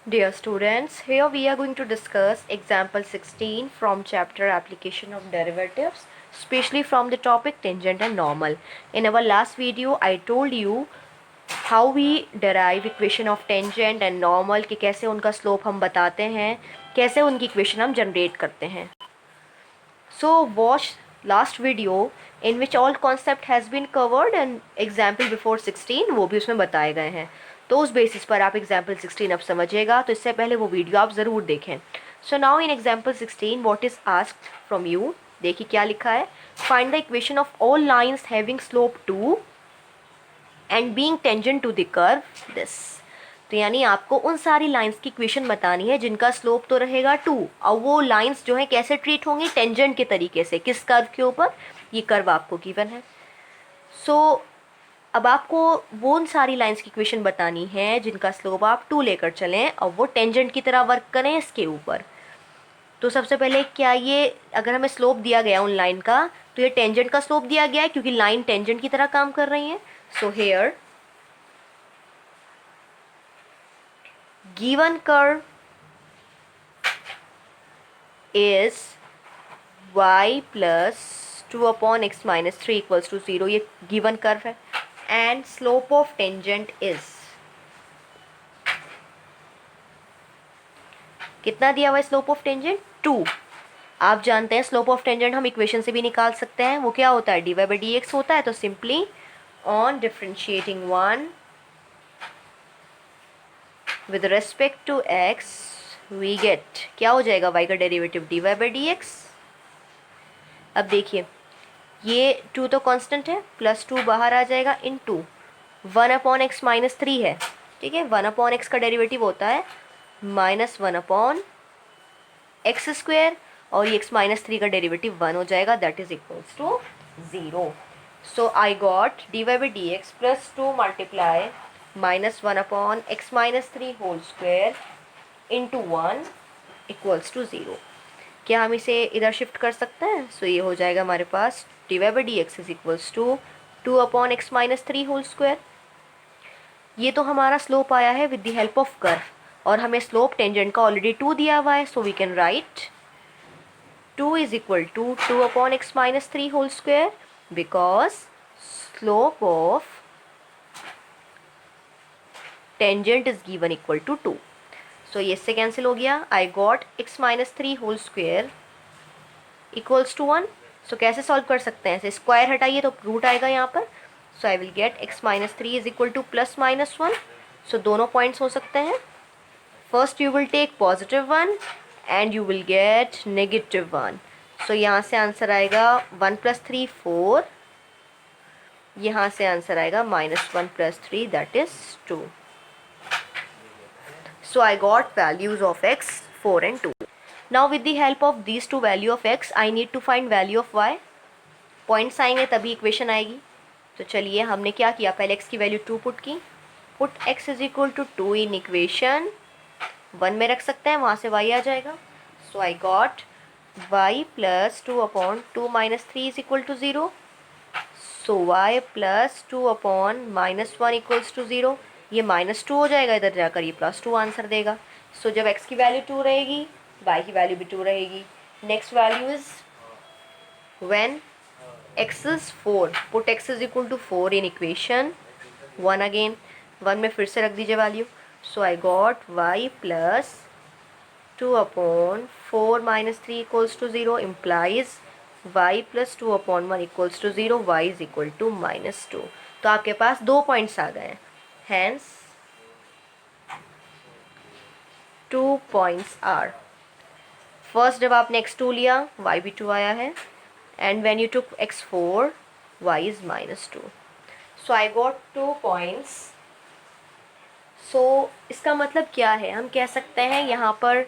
Dear students, here we are going to discuss example 16 from chapter application of derivatives, especially from the topic tangent and normal. In our last video, I told you how we derive equation of tangent and normal कि कैसे उनका slope हम बताते हैं, कैसे उनकी equation हम generate करते हैं. So watch last video in which all concept has been covered and example before 16 वो भी उसमें बताए गए हैं. तो उस बेसिस पर आप एग्जाम्पल 16 अब समझिएगा, तो इससे पहले वो वीडियो आप ज़रूर देखें. So now in example 16 what is asked from you. देखिए क्या लिखा है. Find the equation of all lines having slope 2 and being tangent to the curve this. तो यानी आपको उन सारी लाइंस की इक्वेशन बतानी है जिनका स्लोप तो रहेगा 2, और वो लाइंस जो है कैसे ट्रीट होंगी, टेंजेंट के तरीके से. किस कर्व के ऊपर? ये कर्व आपको गिवन है. सो अब आपको वो उन सारी लाइंस की इक्वेशन बतानी है जिनका स्लोप आप 2 लेकर चलें और वो टेंजेंट की तरह वर्क करें इसके ऊपर. तो सबसे पहले क्या ये, अगर हमें स्लोप दिया गया उन लाइन का, तो ये टेंजेंट का स्लोप दिया गया है क्योंकि लाइन टेंजेंट की तरह काम कर रही है. So here given curve is y plus 2/x-3 equals to 0. ये गिवन कर्व है. And slope of tangent is, कितना दिया हुआ है स्लोप ऑफ टेंजेंट? 2. आप जानते हैं स्लोप ऑफ टेंजेंट हम इक्वेशन से भी निकाल सकते हैं. वो क्या होता है? dy by dx होता है. तो simply on differentiating 1 with respect to x we get, क्या हो जाएगा y का डेरिवेटिव? dy by dx. अब देखिए ये 2 तो कांस्टेंट है, प्लस 2 बाहर आ जाएगा, इन 2 1/x-3 है. ठीक है, 1/x का डेरिवेटिव होता है -1/x², और ये x-3 का डेरिवेटिव 1 हो जाएगा, that is equals to 0. So I got dy by dx plus 2 multiply -1/x-3 whole square into 1 equals to 0. क्या हम इसे इधर शिफ्ट कर सकते हैं? सो ये हो जाएगा हमारे पास dy by dx is equals to 2/x-3 whole square. ये तो हमारा स्लोप आया है with the help of curve, और हमें स्लोप टेंजेंट का ऑलरेडी 2 दिया हुआ है. So we can write 2 is equal to 2/x-3 whole square because slope of tangent is given equal to 2. सो ये इससे कैंसिल हो गया. I got x-3 whole square equals to 1. So कैसे सॉल्व कर सकते हैं? ऐसे स्क्वायर हटाइए तो रूट आएगा यहाँ पर. So I will get x-3 is equal to plus -1. So दोनों पॉइंट्स हो सकते हैं. First you will take +1 and you will get -1. So यहाँ से आंसर आएगा 1 + 3 4. यहाँ से आंसर आएगा -1 + 3 that is 2. So I got values of x 4 and 2. Now with the help of these two value of x I need to find value of y. Points आएंगे तभी equation आएगी. तो चलिए हमने क्या किया, पहले x की वैल्यू 2 पुट की. Put x is equal to 2 in equation 1 में रख सकते हैं, वहाँ से y आ जाएगा. So I got y plus 2/2 - 3 is equal to 0. So y plus 2/-1 equals to 0. ये -2 हो जाएगा इधर जाकर, ये +2 आंसर देगा. सो जब x की वैल्यू 2 रहेगी, y की वैल्यू भी 2 रहेगी. Next value is when x is 4, put x is equal to 4 in equation 1 again. 1 में फिर से रख दीजिए value. So I got y plus 2/4 - 3 equals to 0 implies y plus 2/1 equals to 0, y is equal to -2. तो आपके पास 2 points आ गए हैं. Hence 2 points are, first जब आपने x2 लिया y भी 2 आया है, and when you took x4 y is -2. So I got 2 points. So इसका मतलब क्या है? हम कह सकते हैं यहाँ पर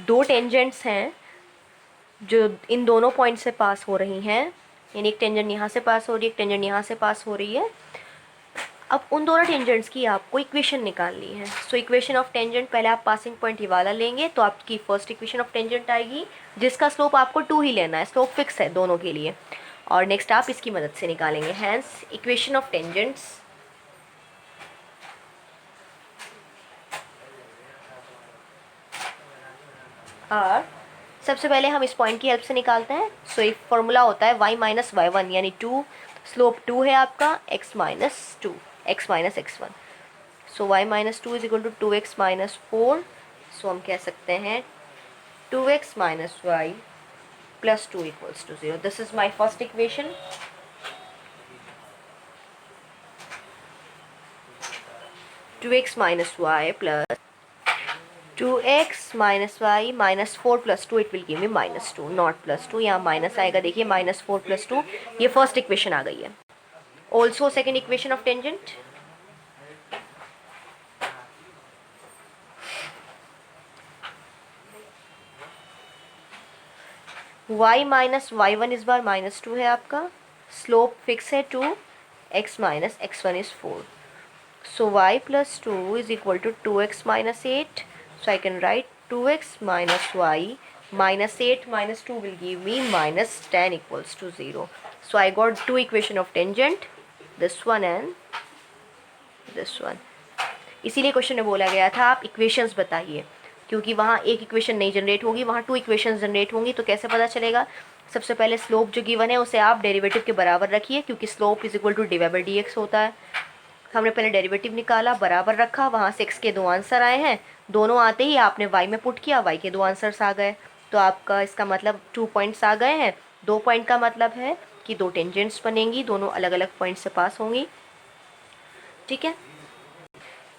दो टेंजेंट्स हैं जो इन दोनों पॉइंट से पास हो रही हैं. यानी एक टेंजेंट यहाँ से पास हो रही है, एक टेंजेंट यहाँ से पास हो रही है. अब उन दोनों टेंजेंट्स की आपको इक्वेशन निकालनी है. सो इक्वेशन ऑफ टेंजेंट, पहले आप पासिंग पॉइंट ये वाला लेंगे तो आपकी फर्स्ट इक्वेशन ऑफ टेंजेंट आएगी जिसका स्लोप आपको 2 ही लेना है. स्लोप फिक्स है दोनों के लिए. और नेक्स्ट आप इसकी मदद से निकालेंगे। हैंस इक्वेशन ऑफ टेंजेंट्स और सबसे पहले हम इस पॉइंट की हेल्प से निकालते हैं। सो एक फॉर्मूला होता है y माइनस वाई वन यानी 2, स्लोप 2 है आपका, x minus two, x minus x one. So y minus two is equal to 2x minus four. So हम कह सकते हैं 2x minus y plus 2 equals to 0। This is my first equation. Two x minus y plus 2x minus y minus 4 plus 2, it will give me minus 2, not plus 2। यहाँ minus आएगा, देखिए minus 4 plus 2, ये first equation आ गई है। Also second equation of tangent, y minus y one इस बार minus 2 है आपका, स्लोप फिक्स है 2, x minus x one is 4। So y plus 2 is equal to 2x minus 8. So I can write 2x minus y minus 8 minus 2 will give me minus 10 equals to 0. So I got two equation of tangent, this one and this one. इसीलिए question में बोला गया था आप equations बताइए, क्योंकि वहाँ एक इक्वेशन नहीं जनरेट होगी, वहाँ टू इक्वेशंस जनरेट होंगी। तो कैसे पता चलेगा? सबसे पहले स्लोप जो गिवन है उसे आप डेरिवेटिव के बराबर रखिए, क्योंकि slope is equal to d y by d x होता है। हमने पहले डेरिवेटिव निकाला, बराबर रखा, वहाँ से x के दो आंसर आए हैं, दोनों आते ही आपने y में पुट किया, y के दो आंसर्स आ गए। तो आपका इसका मतलब 2 पॉइंट्स आ गए हैं। 2 पॉइंट का मतलब है कि 2 टेंजेंट्स बनेंगी, दोनों अलग अलग पॉइंट से पास होंगी, ठीक है।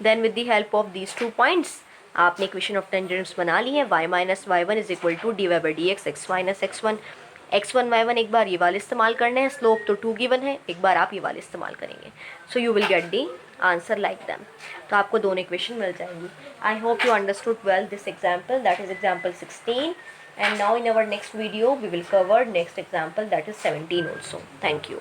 Then with the help of these 2 points आपने इक्वेशन ऑफ टेंजेंट्स बना ली है। y minus y one is equal to d y by d x, x minus x one, x1 y1 एक बार ये वाले इस्तेमाल करने हैं, स्लोप तो 2 गिवन है, एक बार आप ये वाले इस्तेमाल करेंगे। So you will get the answer like them. तो आपको दोनों इक्वेशन मिल जाएंगी। I hope you understood well this example, that is example 16, and now in our next video we will cover next example, that is 17 also. Thank you.